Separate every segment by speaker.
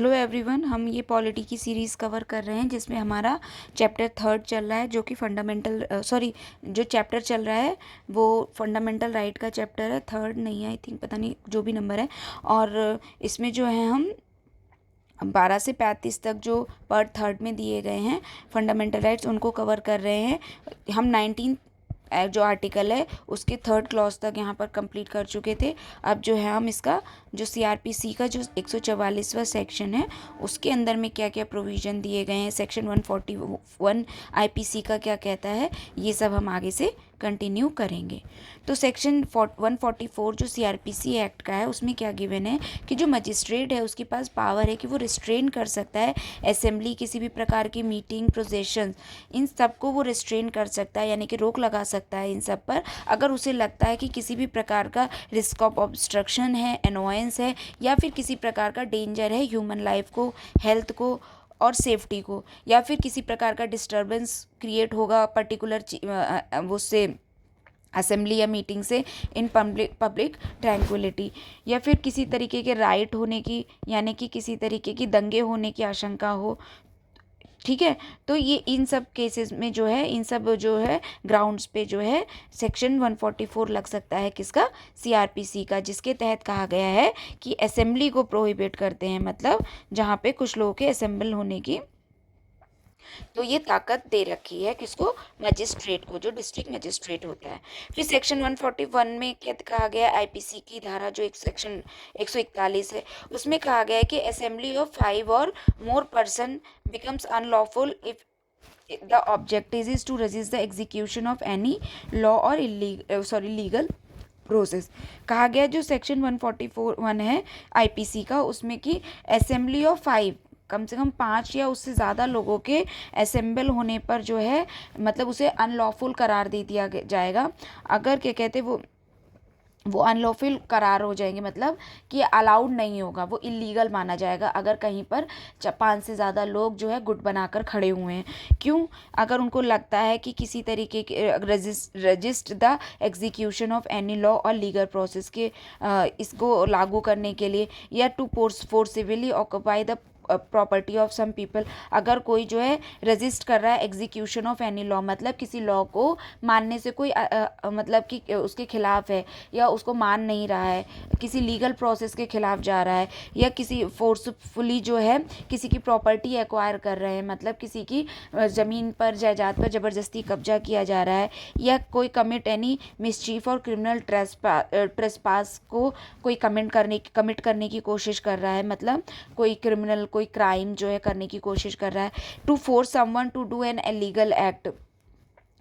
Speaker 1: Hello everyone, हम ये polity की सीरीज़ कवर कर रहे हैं जिसमें हमारा चैप्टर 3 चल रहा है, जो कि जो चैप्टर चल रहा है वो फंडामेंटल राइट का चैप्टर है। 3 नहीं है, आई थिंक, पता नहीं जो भी नंबर है। और इसमें जो है हम 12 से 35 तक जो पार्ट 3 में दिए गए हैं फंडामेंटल राइट्स, उनको कवर कर रहे हैं। हम 19 जो आर्टिकल है उसके 3rd क्लॉज तक यहाँ पर कंप्लीट कर चुके थे। अब जो है हम इसका जो सीआरपीसी का जो 144वां सेक्शन है उसके अंदर में क्या क्या प्रोविज़न दिए गए हैं, सेक्शन 141 आईपीसी का क्या कहता है, ये सब हम आगे से कंटिन्यू करेंगे। तो सेक्शन 144 जो सीआरपीसी एक्ट का है उसमें क्या गिवन है कि जो मजिस्ट्रेट है उसके पास पावर है कि वो रिस्ट्रेन कर सकता है असेंबली, किसी भी प्रकार की मीटिंग, प्रोसेशन, इन सब को वो रिस्ट्रेन कर सकता है, यानी कि रोक लगा सकता है इन सब पर, अगर उसे लगता है कि किसी भी प्रकार का रिस्क ऑफ ऑब्स्ट्रक्शन है, एनोयंस है, या फिर किसी प्रकार का डेंजर है ह्यूमन लाइफ को, हेल्थ को और सेफ्टी को, या फिर किसी प्रकार का डिस्टर्बेंस क्रिएट होगा पर्टिकुलर उससे असेंबली या मीटिंग से इन पब्लिक ट्रैंक्विलिटी, या फिर किसी तरीके के राइट होने की, यानी कि किसी तरीके की दंगे होने की आशंका हो। ठीक है, तो ये इन सब केसेस में जो है, इन सब जो है ग्राउंड्स पे जो है सेक्शन 144 लग सकता है, किसका, सीआरपीसी का, जिसके तहत कहा गया है कि असेंबली को प्रोहिबिट करते हैं, मतलब जहाँ पे कुछ लोगों के असेंबल होने की तो ये ताकत दे रखी है किसको, मजिस्ट्रेट को, जो डिस्ट्रिक्ट मजिस्ट्रेट होता है। फिर सेक्शन 141 में क्या कहा गया है, आईपीसी की धारा जो एक सेक्शन 141 है उसमें कहा गया है कि असेंबली ऑफ 5 और more person becomes unlawful if the objective is to resist the execution of any law or legal process. कहा गया जो सेक्शन 144(1) है आईपीसी का, उसमें कि असेंबली ऑफ 5, कम से कम 5 या उससे ज़्यादा लोगों के असेंबल होने पर जो है, मतलब उसे अनलॉफुल करार दे दिया जाएगा। अगर क्या कहते वो अनलॉफुल करार हो जाएंगे, मतलब कि अलाउड नहीं होगा, वो इलीगल माना जाएगा अगर कहीं पर 5 से ज़्यादा लोग जो है गुट बनाकर खड़े हुए हैं। क्यों, अगर उनको लगता है कि किसी तरीके के resist the execution of any law और लीगल प्रोसेस के इसको लागू करने के लिए, या to forcibly occupy the property of some people, अगर कोई जो है रजिस्ट कर रहा है एग्जीक्यूशन ऑफ एनी लॉ, मतलब किसी लॉ को मानने से कोई मतलब कि उसके खिलाफ है, या उसको मान नहीं रहा है, किसी लीगल प्रोसेस के खिलाफ जा रहा है, या किसी फोर्सफुली जो है किसी की प्रॉपर्टी एक्वायर कर रहे हैं, मतलब किसी की ज़मीन पर, जायदाद पर ज़बरदस्ती कब्जा किया जा रहा है, या कोई कमिट एनी मिसचीफ और क्रिमिनल ट्रेसपास को कोई कमिट करने की कोशिश कर रहा है, मतलब कोई क्रिमिनल, कोई क्राइम जो है करने की कोशिश कर रहा है, to force someone to do an illegal act,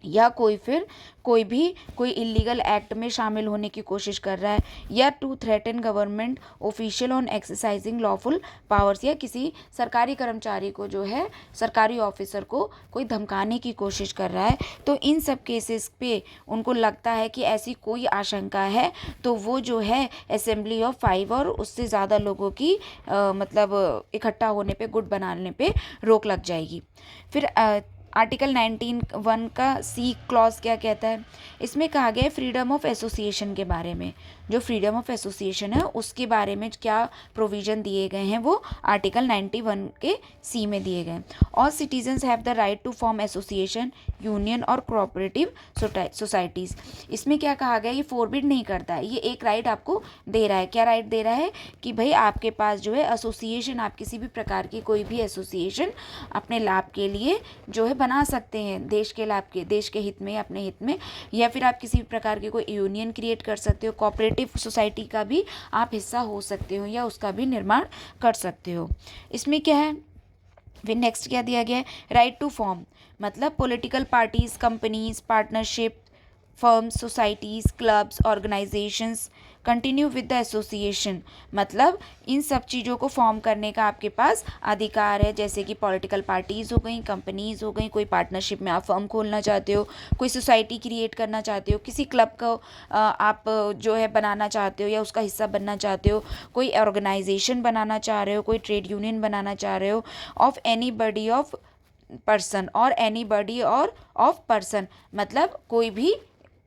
Speaker 1: या कोई इलीगल एक्ट में शामिल होने की कोशिश कर रहा है, या to threaten government official on exercising lawful powers, या किसी सरकारी कर्मचारी को जो है, सरकारी ऑफिसर को कोई धमकाने की कोशिश कर रहा है। तो इन सब केसेस पे उनको लगता है कि ऐसी कोई आशंका है तो वो जो है असेंबली ऑफ 5 और उससे ज़्यादा लोगों की मतलब इकट्ठा होने पे, गुट बनाने पे रोक लग जाएगी। फिर आर्टिकल 19(1) का सी क्लॉज क्या कहता है, इसमें कहा गया है फ्रीडम ऑफ एसोसिएशन के बारे में। जो फ्रीडम ऑफ एसोसिएशन है उसके बारे में क्या प्रोविज़न दिए गए हैं वो आर्टिकल 91 के सी में दिए गए हैं। All citizens have the right to form association, union और कोऑपरेटिव सोसाइटीज़। इसमें क्या कहा गया, ये फोरबिड नहीं करता है, ये एक राइट आपको दे रहा है। क्या राइट दे रहा है कि भाई आपके पास जो है एसोसिएशन, आप किसी भी प्रकार की कोई भी एसोसिएशन अपने लाभ के लिए जो है बना सकते हैं, देश के लाभ के, देश के हित में, अपने हित में, या फिर आप किसी भी प्रकार के कोई यूनियन क्रिएट कर सकते हो, कोऑपरेटिव सोसाइटी का भी आप हिस्सा हो सकते हो, या उसका भी निर्माण कर सकते हो। इसमें क्या है, फिर नेक्स्ट क्या दिया गया है, राइट टू फॉर्म, मतलब political parties, companies, partnership, firms, societies, clubs, organisations continue with the association, मतलब इन सब चीज़ों को फॉर्म करने का आपके पास अधिकार है। जैसे कि पॉलिटिकल पार्टीज़ हो गई, कंपनीज़ हो गई, कोई पार्टनरशिप में आप फर्म खोलना चाहते हो, कोई सोसाइटी क्रिएट करना चाहते हो, किसी क्लब को आप जो है बनाना चाहते हो या उसका हिस्सा बनना चाहते हो, कोई ऑर्गेनाइजेशन बनाना चाह रहे हो, कोई ट्रेड यूनियन बनाना चाह रहे हो, of any body of person और एनी बडी और ऑफ पर्सन, मतलब कोई भी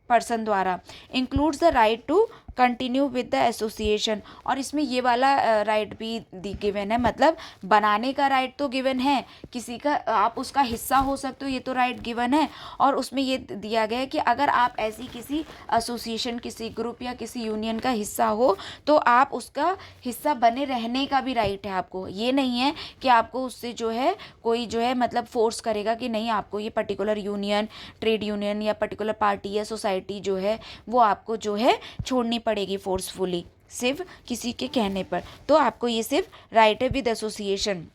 Speaker 1: पर्सन द्वारा, includes the right to continue with the association. और इसमें ये वाला राइट भी गिवन है, मतलब बनाने का राइट तो गिवन है, किसी का आप उसका हिस्सा हो सकते हो ये तो राइट गिवन है। और उसमें ये दिया गया है कि अगर आप ऐसी किसी एसोसिएशन, किसी ग्रुप या किसी यूनियन का हिस्सा हो तो आप उसका हिस्सा बने रहने का भी राइट है आपको। ये नहीं है कि आपको उससे जो है कोई जो है मतलब फोर्स करेगा कि नहीं आपको ये पर्टिकुलर यूनियन, ट्रेड यूनियन या पर्टिकुलर पार्टी या सोसाइटी जो है वो आपको जो है छोड़नी पड़ेगी फोर्सफुली, सिर्फ किसी के कहने पर। तो आपको ये सिर्फ राइट है विद एसोसिएशन।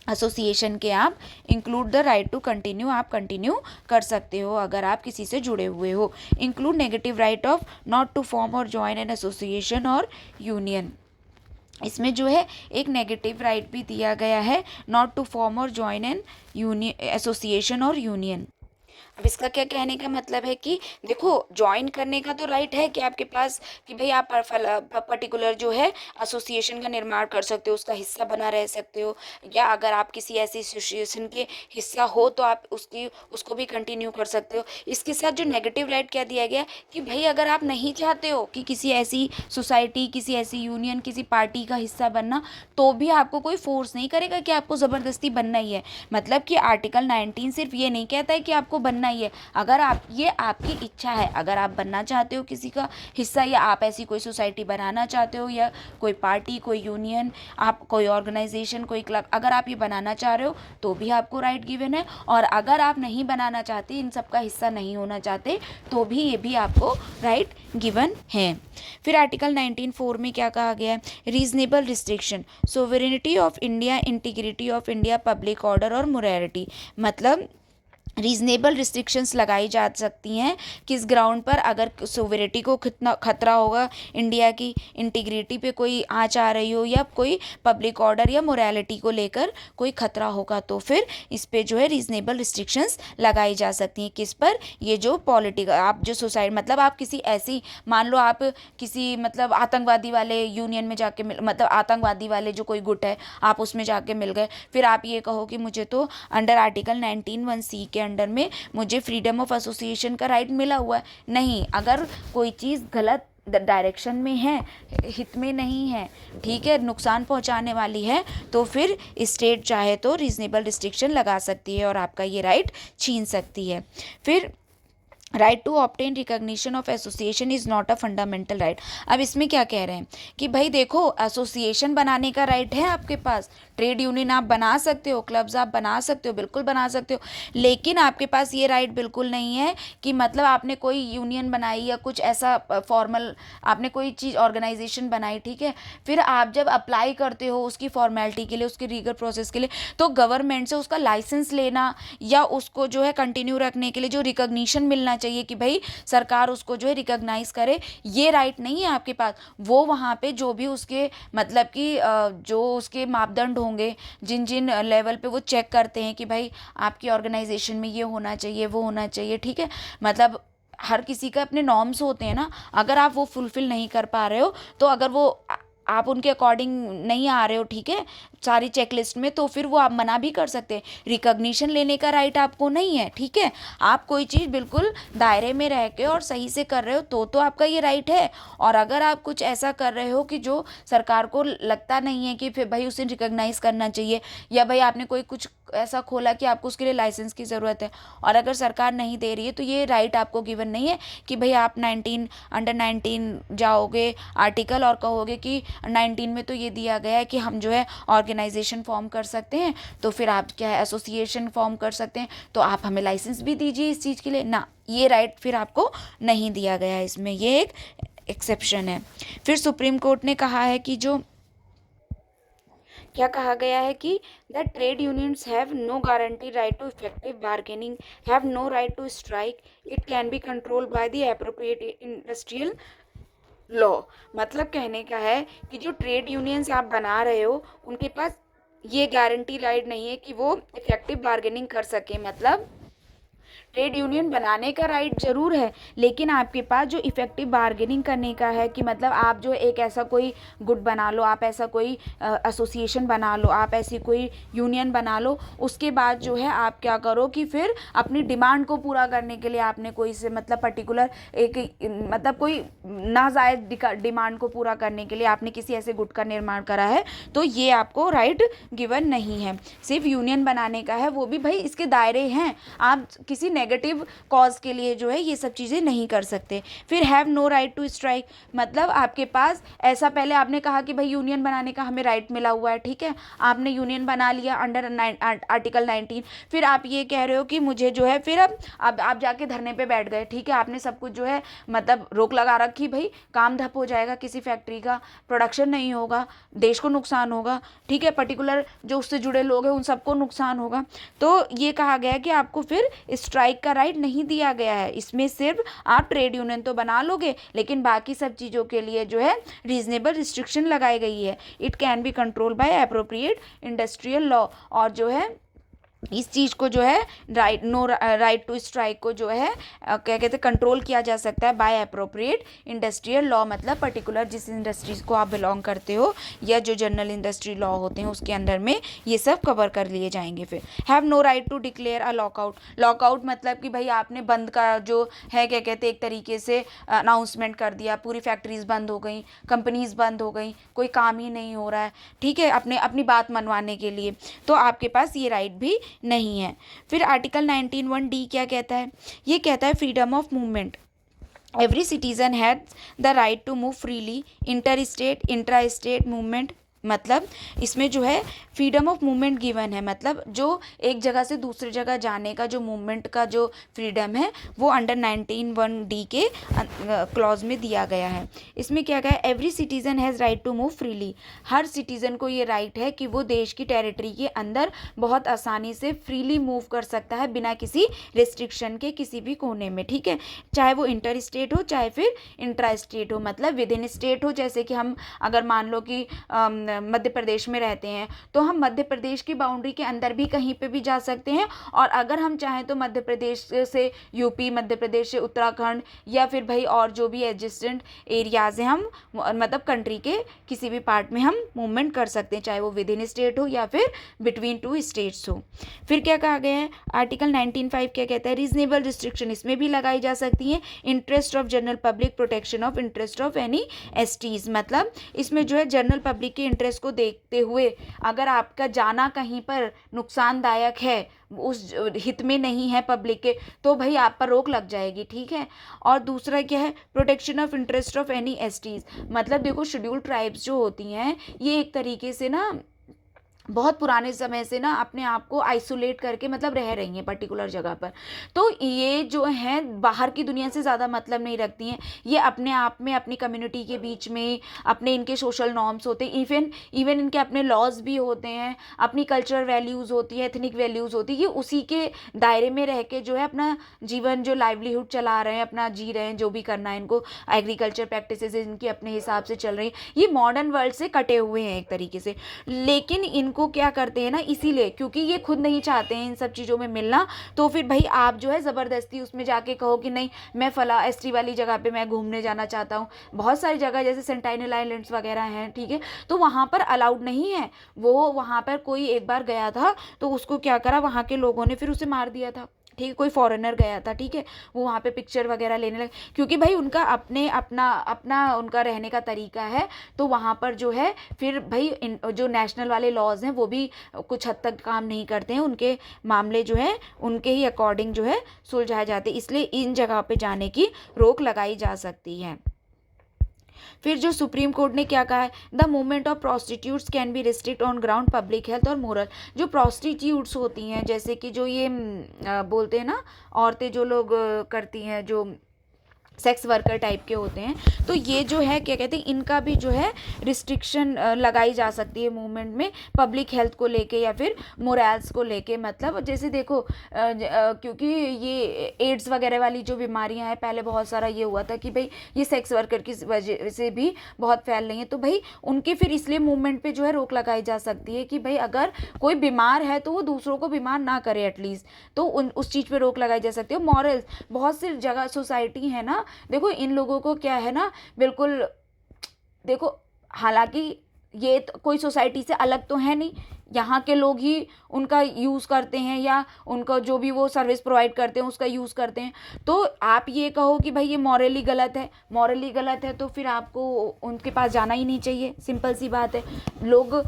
Speaker 1: एसोसिएशन के आप include the right to continue, आप कंटिन्यू कर सकते हो अगर आप किसी से जुड़े हुए हो। Include negative right of not to form और ज्वाइन एन एसोसिएशन और यूनियन। इसमें जो है एक नेगेटिव राइट भी दिया गया है, नॉट टू फॉर्म और ज्वाइन एन यूनियन, एसोसिएशन और यूनियन। अब इसका क्या कहने का मतलब है कि देखो ज्वाइन करने का तो राइट है कि आपके पास कि भाई आप पर्टिकुलर जो है एसोसिएशन का निर्माण कर सकते हो, उसका हिस्सा बना रह सकते हो, या अगर आप किसी ऐसी एसोसिएशन के हिस्सा हो तो आप उसको भी कंटिन्यू कर सकते हो। इसके साथ जो नेगेटिव राइट क्या दिया गया कि भाई अगर आप नहीं चाहते हो कि किसी ऐसी सोसाइटी, किसी ऐसी यूनियन, किसी पार्टी का हिस्सा बनना, तो भी आपको कोई फोर्स नहीं करेगा कि आपको ज़बरदस्ती बनना ही है। मतलब कि आर्टिकल 19 सिर्फ ये नहीं कहता है कि आपको बनना ही है, अगर आप ये आपकी इच्छा है, अगर आप बनना चाहते हो किसी का हिस्सा या आप ऐसी कोई सोसाइटी बनाना चाहते हो या कोई पार्टी, कोई यूनियन, आप कोई ऑर्गेनाइजेशन, कोई क्लब, अगर आप ये बनाना चाह रहे हो तो भी आपको राइट गिवन है। और अगर आप नहीं बनाना चाहते, इन सब का हिस्सा नहीं होना चाहते, तो भी ये भी आपको राइट गिवन है। फिर आर्टिकल 19(4) में क्या कहा गया है, reasonable restriction, sovereignty of India, integrity of India, public order और मोरालिटी। मतलब रीजनेबल रिस्ट्रिक्शंस लगाई जा सकती हैं किस ग्राउंड पर, अगर सोवरेनिटी को कितना खतरा होगा, इंडिया की इंटीग्रिटी पे कोई आँच आ रही हो, या कोई पब्लिक ऑर्डर या मोरालिटी को लेकर कोई खतरा होगा, तो फिर इस पे जो है रीजनेबल रिस्ट्रिक्शंस लगाई जा सकती हैं। किस पर, ये जो पॉलिटिकल आप जो सोसाइटी, मतलब आप किसी ऐसी, मान लो आप किसी मतलब आतंकवादी वाले यूनियन में जाके मतलब आतंकवादी वाले जो कोई गुट है आप उसमें जाके मिल गए, फिर आप ये कहो कि मुझे तो अंडर आर्टिकल 19(1)(c) के अंडर में मुझे फ्रीडम ऑफ एसोसिएशन का राइट मिला हुआ है। नहीं, अगर कोई चीज़ गलत डायरेक्शन में है, हित में नहीं है, ठीक है, नुकसान पहुंचाने वाली है, तो फिर स्टेट चाहे तो रीजनेबल रिस्ट्रिक्शन लगा सकती है और आपका ये राइट छीन सकती है। फिर right to obtain recognition of association is not a fundamental right. अब इसमें क्या कह रहे हैं कि भाई देखो एसोसिएशन बनाने का राइट है आपके पास, ट्रेड यूनियन आप बना सकते हो, क्लब्स आप बना सकते हो, बिल्कुल बना सकते हो, लेकिन आपके पास ये राइट बिल्कुल नहीं है कि मतलब आपने कोई यूनियन बनाई या कुछ ऐसा फॉर्मल आपने कोई चीज़ ऑर्गेनाइजेशन बनाई, ठीक है, फिर आप जब अप्लाई करते हो उसकी फॉर्मेलिटी के लिए, उसके लीगल प्रोसेस के लिए, तो गवर्नमेंट से उसका लाइसेंस लेना या उसको जो है कंटिन्यू रखने के लिए जो रिकॉग्निशन मिलना चाहिए कि भाई सरकार उसको जो है रिकॉग्नाइज करे, ये राइट नहीं है आपके पास। वो वहाँ पे जो भी उसके मतलब कि जो उसके मापदंड होंगे, जिन जिन लेवल पे वो चेक करते हैं कि भाई आपकी ऑर्गेनाइजेशन में ये होना चाहिए, वो होना चाहिए, ठीक है, मतलब हर किसी का अपने नॉर्म्स होते हैं ना, अगर आप वो फुलफिल नहीं कर पा रहे हो, तो अगर वो आप उनके अकॉर्डिंग नहीं आ रहे हो, ठीक है, सारी चेकलिस्ट में, तो फिर वो आप मना भी कर सकते हैं। रिकॉग्निशन लेने का राइट आपको नहीं है, ठीक है, आप कोई चीज़ बिल्कुल दायरे में रह के और सही से कर रहे हो तो आपका ये राइट है। और अगर आप कुछ ऐसा कर रहे हो कि जो सरकार को लगता नहीं है कि फिर भाई उसे रिकॉग्नाइज करना चाहिए, या भाई आपने कोई कुछ ऐसा खोला कि आपको उसके लिए लाइसेंस की ज़रूरत है और अगर सरकार नहीं दे रही है, तो ये राइट आपको गिवन नहीं है कि भाई आप अंडर 19 जाओगे आर्टिकल और कहोगे कि 19 में तो ये दिया गया है कि हम जो है ऑर्गेनाइजेशन फॉर्म कर सकते हैं, तो फिर आप क्या है एसोसिएशन फॉर्म कर सकते हैं, तो आप हमें लाइसेंस भी दीजिए इस चीज़ के लिए ना, ये राइट फिर आपको नहीं दिया गया है, इसमें ये एक एक्सेप्शन है। फिर सुप्रीम कोर्ट ने कहा है कि जो क्या कहा गया है कि the trade unions have no guarantee right to effective bargaining, have no right to strike, it can be controlled by the appropriate industrial law. मतलब कहने का है कि जो ट्रेड यूनियंस आप बना रहे हो उनके पास ये गारंटी राइट नहीं है कि वो इफेक्टिव बार्गेनिंग कर सके। मतलब ट्रेड यूनियन बनाने का राइट ज़रूर है, लेकिन आपके पास जो इफ़ेक्टिव बार्गेनिंग करने का है कि मतलब आप जो एक ऐसा कोई गुट बना लो, आप ऐसा कोई एसोसिएशन बना लो, आप ऐसी कोई यूनियन बना लो, उसके बाद जो है आप क्या करो कि फिर अपनी डिमांड को पूरा करने के लिए आपने कोई से मतलब पर्टिकुलर एक मतलब कोई नाजायज़ डिमांड को पूरा करने के लिए आपने किसी ऐसे गुट का निर्माण करा है, तो ये आपको राइट गिवन नहीं है। सिर्फ यूनियन बनाने का है, वो भी भाई इसके दायरे हैं, आप किसी नेगेटिव कॉज के लिए जो है ये सब चीज़ें नहीं कर सकते। फिर have no right to strike, मतलब आपके पास ऐसा, पहले आपने कहा कि भाई यूनियन बनाने का हमें राइट मिला हुआ है, ठीक है, आपने यूनियन बना लिया अंडर आर्टिकल 19, फिर आप ये कह रहे हो कि मुझे जो है फिर अब आप जाके धरने पे बैठ गए, ठीक है, आपने सब कुछ जो है मतलब रोक लगा रखी, भाई काम धप हो जाएगा, किसी फैक्ट्री का प्रोडक्शन नहीं होगा, देश को नुकसान होगा, ठीक है, पर्टिकुलर जो उससे जुड़े लोग हैं उन सबको नुकसान होगा। तो ये कहा गया है कि आपको फिर स्ट्राइक का राइट नहीं दिया गया है, इसमें सिर्फ आप ट्रेड यूनियन तो बना लोगे, लेकिन बाकी सब चीज़ों के लिए जो है रीजनेबल रिस्ट्रिक्शन लगाई गई है। It can B control by appropriate industrial law, और जो है इस चीज़ को जो है राइट टू स्ट्राइक को जो है क्या कहते हैं कंट्रोल किया जा सकता है बाय अप्रोप्रिएट इंडस्ट्रियल लॉ, मतलब पर्टिकुलर जिस इंडस्ट्रीज को आप बिलोंग करते हो या जो जनरल इंडस्ट्री लॉ होते हैं उसके अंदर में ये सब कवर कर लिए जाएंगे। फिर have no right to declare a lockout, lockout मतलब कि भाई आपने बंद का जो है क्या कहते हैं एक तरीके से अनाउंसमेंट कर दिया, पूरी फैक्ट्रीज बंद हो गई, कंपनीज बंद हो गई, कोई काम ही नहीं हो रहा है, ठीक है, अपनी बात मनवाने के लिए, तो आपके पास ये राइट भी नहीं है। फिर आर्टिकल 19(1)(d क्या कहता है, ये कहता है freedom of movement, every citizen has the right to move freely, inter state intra state movement, मतलब इसमें जो है फ्रीडम ऑफ मूवमेंट गिवन है, मतलब जो एक जगह से दूसरी जगह जाने का जो मूवमेंट का जो फ्रीडम है वो अंडर 19(1)(d के क्लॉज में दिया गया है। इसमें क्या कहा है, every citizen has right to move freely, हर सिटीजन को ये राइट है कि वो देश की टेरिटरी के अंदर बहुत आसानी से फ्रीली मूव कर सकता है बिना किसी रिस्ट्रिक्शन के किसी भी कोने में, ठीक है, चाहे वो इंटर स्टेट हो चाहे फिर इंट्रा स्टेट हो, मतलब विद इन स्टेट हो, जैसे कि हम अगर मान लो कि मध्य प्रदेश में रहते हैं तो हम मध्य प्रदेश की बाउंड्री के अंदर भी कहीं पे भी जा सकते हैं, और अगर हम चाहें तो मध्य प्रदेश से यूपी, मध्य प्रदेश से उत्तराखंड, या फिर भाई और जो भी एडजेसेंट एरियाज हैं हम मतलब कंट्री के किसी भी पार्ट में हम मूवमेंट कर सकते हैं, चाहे वो विद इन स्टेट हो या फिर बिटवीन टू स्टेट्स हो। फिर क्या कहा गया है, आर्टिकल 19(5) क्या कहता है, रीजनेबल रिस्ट्रिक्शन इसमें भी लगाई जा सकती है, interest of general public, protection of interest of any STs, मतलब इसमें जो है जनरल पब्लिक के इंटरेस्ट को देखते हुए अगर आपका जाना कहीं पर नुकसानदायक है, उस हित में नहीं है पब्लिक के, तो भाई आप पर रोक लग जाएगी, ठीक है। और दूसरा क्या है, protection of interest of any STs, मतलब देखो शेड्यूल्ड ट्राइब्स जो होती हैं ये एक तरीके से ना बहुत पुराने समय से ना अपने आप को आइसोलेट करके मतलब रह रही हैं पर्टिकुलर जगह पर, तो ये जो हैं बाहर की दुनिया से ज़्यादा मतलब नहीं रखती हैं, ये अपने आप में अपनी कम्युनिटी के बीच में अपने इनके सोशल नॉर्म्स होते हैं, इवन इनके अपने लॉज भी होते हैं, अपनी कल्चरल वैल्यूज़ होती है, एथनिक वैल्यूज़ होती है, ये उसी के दायरे में रह के जो है अपना जीवन जो लाइवलीहुड चला रहे हैं, अपना जी रहे हैं, जो भी करना है इनको, एग्रीकल्चर प्रैक्टिसेस इनकी अपने हिसाब से चल रही हैं, ये मॉडर्न वर्ल्ड से कटे हुए हैं एक तरीके से, लेकिन इनको क्या करते हैं ना, इसीलिए क्योंकि ये खुद नहीं चाहते हैं इन सब चीज़ों में मिलना, तो फिर भाई आप जो है ज़बरदस्ती उसमें जाके कहो कि नहीं मैं फला एसटी वाली जगह पे मैं घूमने जाना चाहता हूँ, बहुत सारी जगह जैसे सेंटाइनल आइलैंड्स वगैरह हैं, ठीक है, तो वहाँ पर अलाउड नहीं है, वो वहाँ पर कोई एक बार गया था तो उसको क्या करा वहाँ के लोगों ने, फिर उसे मार दिया था, ठीक है, कोई फॉरेनर गया था, ठीक है, वो वहाँ पे पिक्चर वगैरह लेने लगे, क्योंकि भाई उनका अपना उनका रहने का तरीका है, तो वहाँ पर जो है फिर भाई जो नेशनल वाले लॉज हैं वो भी कुछ हद तक काम नहीं करते हैं, उनके मामले जो है उनके ही अकॉर्डिंग जो है सुलझाए जाते हैं, इसलिए इन जगह पे जाने की रोक लगाई जा सकती है। फिर जो सुप्रीम कोर्ट ने क्या कहा है, the movement of prostitutes can be restrict on ground public health और मोरल, जो प्रोस्टिट्यूट्स होती हैं जैसे कि जो ये बोलते हैं ना औरतें जो लोग करती हैं जो सेक्स वर्कर टाइप के होते हैं। तो ये जो है क्या कहते हैं, इनका भी जो है रिस्ट्रिक्शन लगाई जा सकती है मूवमेंट में, पब्लिक हेल्थ को लेके या फिर मोरल्स को लेके। मतलब जैसे देखो क्योंकि ये एड्स वगैरह वाली जो बीमारियां हैं, पहले बहुत सारा ये हुआ था कि भाई ये सेक्स वर्कर की वजह से भी बहुत फैल रही हैं, तो भाई उनके फिर इसलिए मूवमेंट पे जो है रोक लगाई जा सकती है कि भाई अगर कोई बीमार है तो वो दूसरों को बीमार ना करे एटलीस्ट, तो उस चीज़ पे रोक लगाई जा सकती है। मॉरल्स, बहुत सी जगह सोसाइटी है ना, देखो इन लोगों को क्या है ना, बिल्कुल देखो, हालांकि ये तो कोई सोसाइटी से अलग तो है नहीं, यहाँ के लोग ही उनका यूज़ करते हैं या उनका जो भी वो सर्विस प्रोवाइड करते हैं उसका यूज़ करते हैं। तो आप ये कहो कि भाई ये मॉरली गलत है, मॉरली गलत है तो फिर आपको उनके पास जाना ही नहीं चाहिए, सिंपल सी बात है। लोग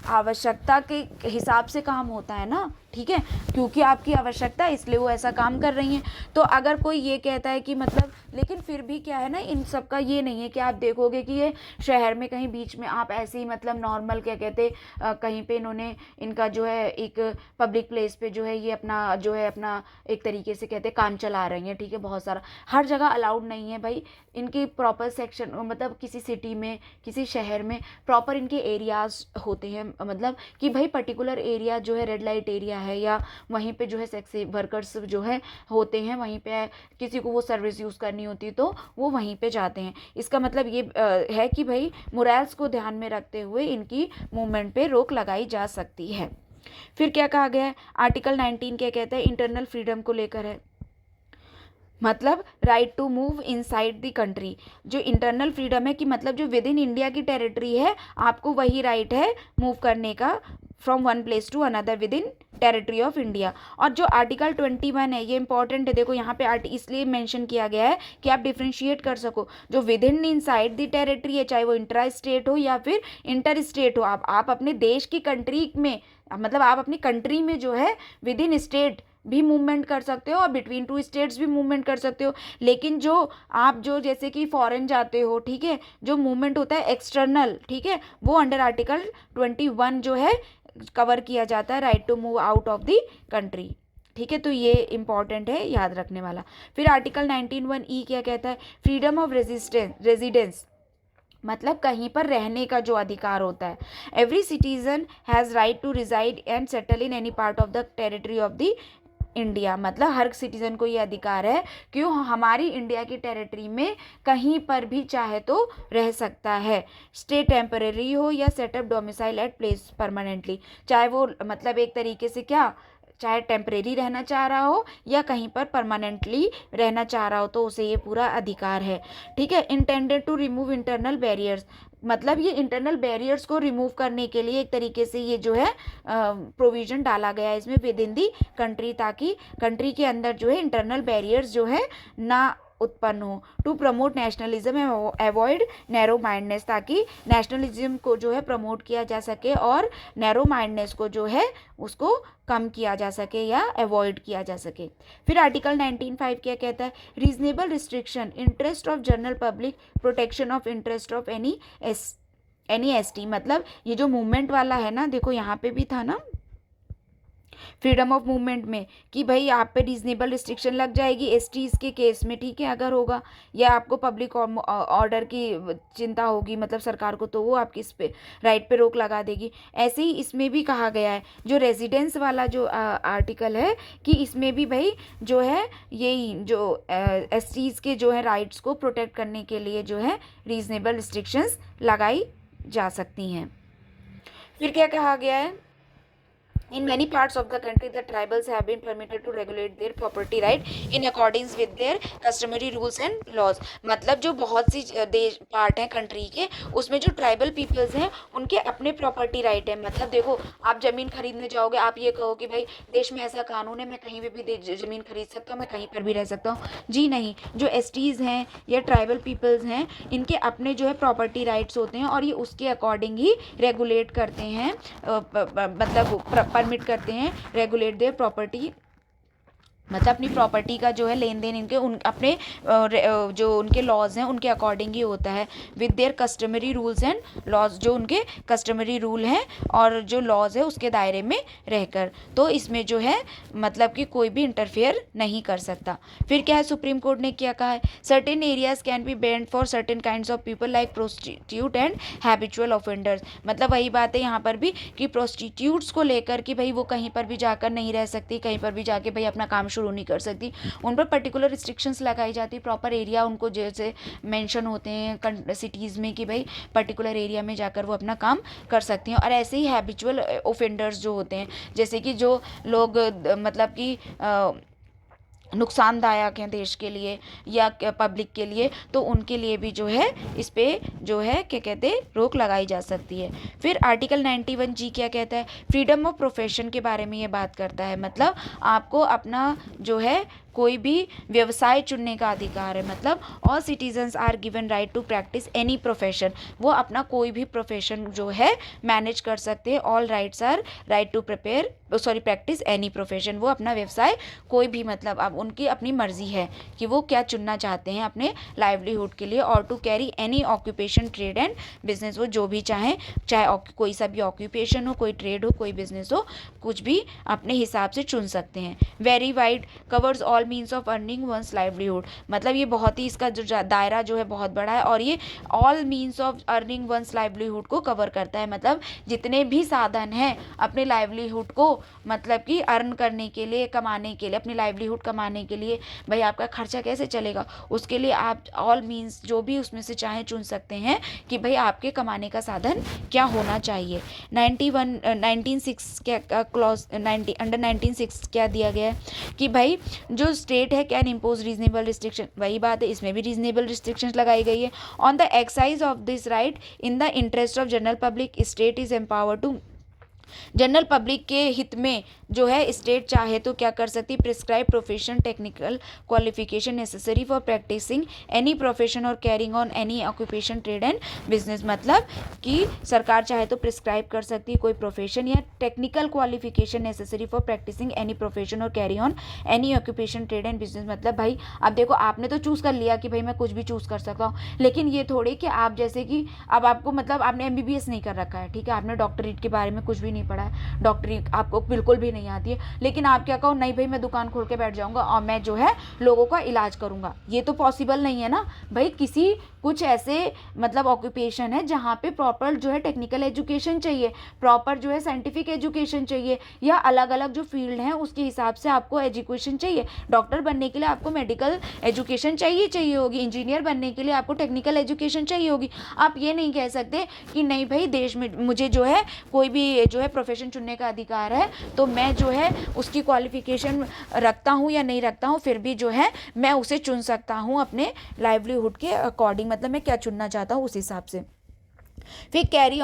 Speaker 1: आवश्यकता के हिसाब से काम होता है ना, ठीक है, क्योंकि आपकी आवश्यकता है इसलिए वो ऐसा काम कर रही हैं। तो अगर कोई ये कहता है कि मतलब, लेकिन फिर भी क्या है ना, इन सब का ये नहीं है कि आप देखोगे कि ये शहर में कहीं बीच में आप ऐसे ही मतलब नॉर्मल क्या कहते कहीं पे इन्होंने इनका जो है एक पब्लिक प्लेस पे जो है ये अपना जो है अपना एक तरीके से कहते काम चला रही हैं, ठीक है, बहुत सारा हर जगह अलाउड नहीं है भाई। इनके प्रॉपर सेक्शन, मतलब किसी सिटी में किसी शहर में प्रॉपर इनके एरियाज होते हैं, मतलब कि भाई पर्टिकुलर एरिया जो है रेड लाइट एरिया है या वहीं पे जो है सेक्स वर्कर्स जो है होते हैं, वहीं पे किसी को वो सर्विस यूज़ करनी होती है तो वो वहीं पे जाते हैं। इसका मतलब ये है कि भाई मोरल्स को ध्यान में रखते हुए इनकी मूवमेंट पे रोक लगाई जा सकती है। फिर क्या कहा गया है, आर्टिकल 19 क्या कहता है, इंटरनल फ्रीडम को लेकर है, मतलब right to move inside the country. जो इंटरनल फ्रीडम है कि मतलब जो विद इन इंडिया की टेरिटरी है आपको वही राइट है मूव करने का from one place to another within territory of India. और जो आर्टिकल 21 है ये इंपॉर्टेंट है, देखो यहाँ पे इसलिए मेंशन किया गया है कि आप डिफ्रेंशिएट कर सको, जो with in inside the territory है चाहे वो इंट्रा स्टेट हो या फिर इंटर स्टेट हो, आप अपने देश की कंट्री में, मतलब आप अपनी कंट्री में जो है विद इन स्टेट भी मूवमेंट कर सकते हो और बिटवीन टू स्टेट्स भी मूवमेंट कर सकते हो। लेकिन जो आप जो जैसे कि फॉरेन जाते हो, ठीक है, जो मूवमेंट होता है एक्सटर्नल, ठीक है, वो अंडर आर्टिकल 21 जो है कवर किया जाता है, right to move out of the country, ठीक है। तो ये इंपॉर्टेंट है याद रखने वाला। फिर आर्टिकल 19(1)(e क्या कहता है, फ्रीडम ऑफ रेजिडेंस, मतलब कहीं पर रहने का जो अधिकार होता है। Every citizen has right to reside and settle in any part of the territory of the India, मतलब हर सिटीजन को ये अधिकार है कि वो हमारी इंडिया की टेरिटरी में कहीं पर भी चाहे तो रह सकता है, स्टे टेम्परेरी हो या set up domicile at place permanently, चाहे वो मतलब एक तरीके से क्या, चाहे टेम्परेरी रहना चाह रहा हो या कहीं पर परमानेंटली रहना चाह रहा हो, तो उसे ये पूरा अधिकार है, ठीक है। Intended to remove internal barriers, मतलब ये इंटरनल बैरियर्स को रिमूव करने के लिए एक तरीके से ये जो है प्रोविज़न डाला गया है इसमें विद इन दी कंट्री, ताकि कंट्री के अंदर जो है इंटरनल बैरियर्स जो है ना उत्पन्न हो। To promote nationalism avoid narrow mindness, ताकि नेशनलिज्म को जो है प्रमोट किया जा सके और नैरो माइंडनेस को जो है उसको कम किया जा सके या अवॉइड किया जा सके। फिर आर्टिकल 19(5) क्या कहता है, reasonable restriction interest of general public, protection of interest of any ST, मतलब ये जो मूवमेंट वाला है ना, देखो यहाँ पे भी था ना फ्रीडम ऑफ मूवमेंट में कि भाई आप पे रीजनेबल रिस्ट्रिक्शन लग जाएगी एसटीज के केस में, ठीक है, अगर होगा या आपको पब्लिक ऑर्डर की चिंता होगी मतलब सरकार को, तो वो आपकी इस पे राइट पे रोक लगा देगी। ऐसे ही इसमें भी कहा गया है जो रेजिडेंस वाला जो आर्टिकल है कि इसमें भी भाई जो है यही जो एसटीज के जो है राइट्स को प्रोटेक्ट करने के लिए जो है रीजनेबल रिस्ट्रिक्शंस लगाई जा सकती हैं। फिर क्या कहा गया है, in many parts of the country the tribals have been permitted to regulate their property right in accordance with their customary rules and laws, मतलब जो बहुत सी देश पार्ट हैं कंट्री के उसमें जो ट्राइबल पीपल्स हैं उनके अपने प्रॉपर्टी राइट है। मतलब देखो आप ज़मीन खरीदने जाओगे, आप ये कहो कि भाई देश में ऐसा कानून है मैं कहीं पे भी ज़मीन खरीद सकता हूँ, मैं कहीं पर भी रह सकता हूँ, जी नहीं। जो एसटीज़ हैं या ट्राइबल पीपल्स हैं इनके अपने जो है प्रॉपर्टी राइट्स होते हैं और ये उसके अकॉर्डिंग ही रेगुलेट करते हैं, मतलब परमिट करते हैं रेगुलेट देयर प्रॉपर्टी मतलब अपनी प्रॉपर्टी का जो है लेन देन इनके उन अपने जो उनके लॉज हैं उनके अकॉर्डिंग ही होता है, with their customary rules and laws, जो उनके कस्टमरी रूल हैं और जो लॉज है उसके दायरे में रहकर। तो इसमें जो है मतलब कि कोई भी इंटरफेयर नहीं कर सकता। फिर क्या है, सुप्रीम कोर्ट ने क्या कहा है, certain areas can be band for certain kinds of people like prostitute and habitual offenders. मतलब वही बात है यहाँ पर भी कि प्रोस्टिट्यूट्स को लेकर कि भाई वो कहीं पर भी जाकर नहीं रह सकती, कहीं पर भी जाके भाई अपना काम शुरू नहीं कर सकती, उन पर पर्टिकुलर रिस्ट्रिक्शंस लगाई जाती, प्रॉपर एरिया उनको जैसे मेंशन होते हैं सिटीज़ में कि भाई पर्टिकुलर एरिया में जाकर वो अपना काम कर सकती हैं। और ऐसे ही हैबिचुअल ओफेंडर्स जो होते हैं, जैसे कि जो लोग मतलब कि नुकसानदायक हैं देश के लिए या पब्लिक के लिए, तो उनके लिए भी जो है इस पे जो है क्या कहते हैं रोक लगाई जा सकती है। फिर आर्टिकल 91G क्या कहता है, फ्रीडम ऑफ प्रोफेशन के बारे में ये बात करता है। मतलब आपको अपना जो है कोई भी व्यवसाय चुनने का अधिकार है। मतलब all citizens are given right to practise any profession, वो अपना कोई भी प्रोफेशन जो है मैनेज कर सकते हैं। All rights are right to practise any profession, वो अपना व्यवसाय कोई भी, मतलब अब उनकी अपनी मर्जी है कि वो क्या चुनना चाहते हैं अपने लाइवलीहुड के लिए। और to carry any occupation trade and business, वो जो भी चाहें, चाहे कोई सा भी ऑक्यूपेशन हो, कोई ट्रेड हो, कोई बिजनेस हो, कुछ भी अपने हिसाब से चुन सकते हैं। Very wide covers all means of earning one's livelihood, मतलब ये बहुत ही इसका जो दायरा जो है बहुत बड़ा है और ये all means of earning one's livelihood को कवर करता है। मतलब जितने भी साधन हैं अपने लाइवलीहुड को मतलब कि अर्न करने के लिए, कमाने के लिए, अपनी लाइवलीहुड कमाने के लिए, भाई आपका खर्चा कैसे चलेगा उसके लिए आप ऑल मीन्स जो भी उसमें से चाहें चुन सकते हैं कि भाई आपके कमाने का साधन क्या होना चाहिए। 19(6) क्या क्लॉज 90 अंडर 19(6) क्या दिया गया है कि भाई जो स्टेट है कैन इम्पोज रीजनेबल रिस्ट्रिक्शन, वही बात है इसमें भी रीजनेबल रिस्ट्रिक्शंस लगाई गई है। On the exercise of this right in the interest of general public, state is empower to, general public के हित में जो है स्टेट चाहे तो क्या कर सकती, prescribe profession technical qualification necessary for practicing any profession और carrying on any occupation trade and business. मतलब कि सरकार चाहे तो प्रिस्क्राइब कर सकती है कोई प्रोफेशन या technical qualification necessary for practicing any profession और carry on any occupation trade and business. मतलब भाई अब देखो आपने तो चूज़ कर लिया कि भाई मैं कुछ भी चूज़ कर सकता हूँ, लेकिन ये थोड़ी कि आप जैसे कि अब आपको मतलब आपने MBBS नहीं कर रखा है, ठीक है, आपने डॉक्टरेट के बारे में कुछ भी नहीं पढ़ा है, डॉक्टरी आपको बिल्कुल भी नहीं आती है, लेकिन आप क्या कहो, नहीं भाई मैं दुकान खोल के बैठ जाऊंगा और मैं जो है लोगों का इलाज करूंगा, ये तो पॉसिबल नहीं है ना भाई। किसी कुछ ऐसे मतलब ऑक्यूपेशन है जहाँ पे प्रॉपर जो है टेक्निकल एजुकेशन चाहिए, प्रॉपर जो है साइंटिफिक एजुकेशन चाहिए, या अलग अलग जो फील्ड हैं उसके हिसाब से आपको एजुकेशन चाहिए। डॉक्टर बनने के लिए आपको मेडिकल एजुकेशन चाहिए होगी, इंजीनियर बनने के लिए आपको टेक्निकल एजुकेशन चाहिए होगी। आप ये नहीं कह सकते कि नहीं भाई देश में मुझे जो है कोई भी जो है प्रोफेशन चुनने का अधिकार है, तो मैं जो है उसकी क्वालिफिकेशन रखता हूँ या नहीं रखता हूँ, फिर भी जो है मैं उसे चुन सकता हूँ अपने लाइवलीहुड के अकॉर्डिंग, मतलब मैं क्या चुनना चाहता हूँ उस हिसाब से। फिर carry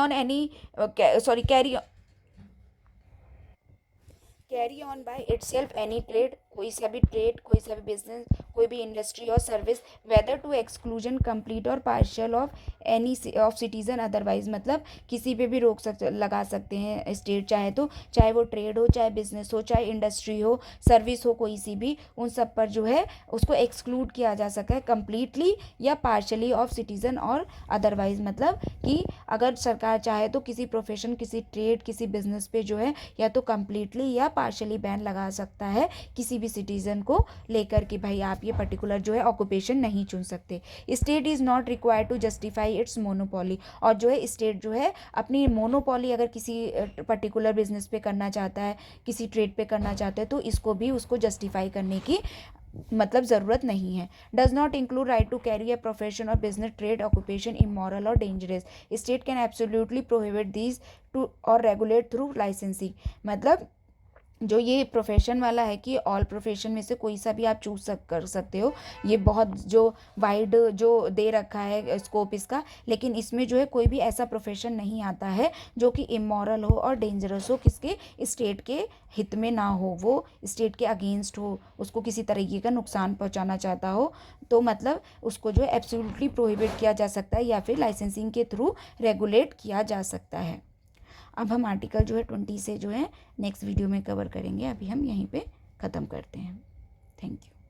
Speaker 1: on by itself any trade, कोई सा भी ट्रेड, कोई सा भी बिजनेस, कोई भी इंडस्ट्री और service, whether to exclusion complete और partial of any of citizen otherwise. मतलब किसी पे भी रोक लगा सकते हैं स्टेट चाहे तो, चाहे वो ट्रेड हो, चाहे बिजनेस हो, चाहे इंडस्ट्री हो, सर्विस हो, कोई सी भी, उन सब पर जो है उसको एक्सक्लूड किया जा सकता है कंप्लीटली या पार्शली ऑफ सिटीजन और अदरवाइज। मतलब कि अगर सरकार चाहे तो किसी प्रोफेशन, किसी ट्रेड, किसी बिजनेस पे जो है या तो कंप्लीटली या पार्शली बैन लगा सकता है किसी भी सिटीजन को लेकर कि भाई आप ये पर्टिकुलर जो है ऑक्यूपेशन नहीं चुन सकते। State is not required to justify its monopoly, और जो है स्टेट जो है अपनी मोनोपोली अगर किसी पर्टिकुलर बिजनेस पे करना चाहता है, किसी ट्रेड पे करना चाहता है, तो इसको भी उसको जस्टिफाई करने की मतलब ज़रूरत नहीं है। Does not include right to carry a profession और बिजनेस ट्रेड ऑक्यूपेशन इमोरल और dangerous, state can absolutely prohibit these two और रेगुलेट थ्रू लाइसेंसिंग। मतलब जो ये प्रोफेशन वाला है कि ऑल प्रोफेशन में से कोई सा भी आप चूज कर सकते हो, ये बहुत जो वाइड जो दे रखा है स्कोप इसका, लेकिन इसमें जो है कोई भी ऐसा प्रोफेशन नहीं आता है जो कि इमोरल हो और डेंजरस हो, किसके स्टेट के हित में ना हो, वो स्टेट के अगेंस्ट हो, उसको किसी तरीके का नुकसान पहुंचाना चाहता हो, तो मतलब उसको जो है एब्सोल्युटली प्रोहिबिट किया जा सकता है या फिर लाइसेंसिंग के थ्रू रेगुलेट किया जा सकता है। अब हम आर्टिकल जो है 20 से जो है नेक्स्ट वीडियो में कवर करेंगे, अभी हम यहीं पे ख़त्म करते हैं। Thank you.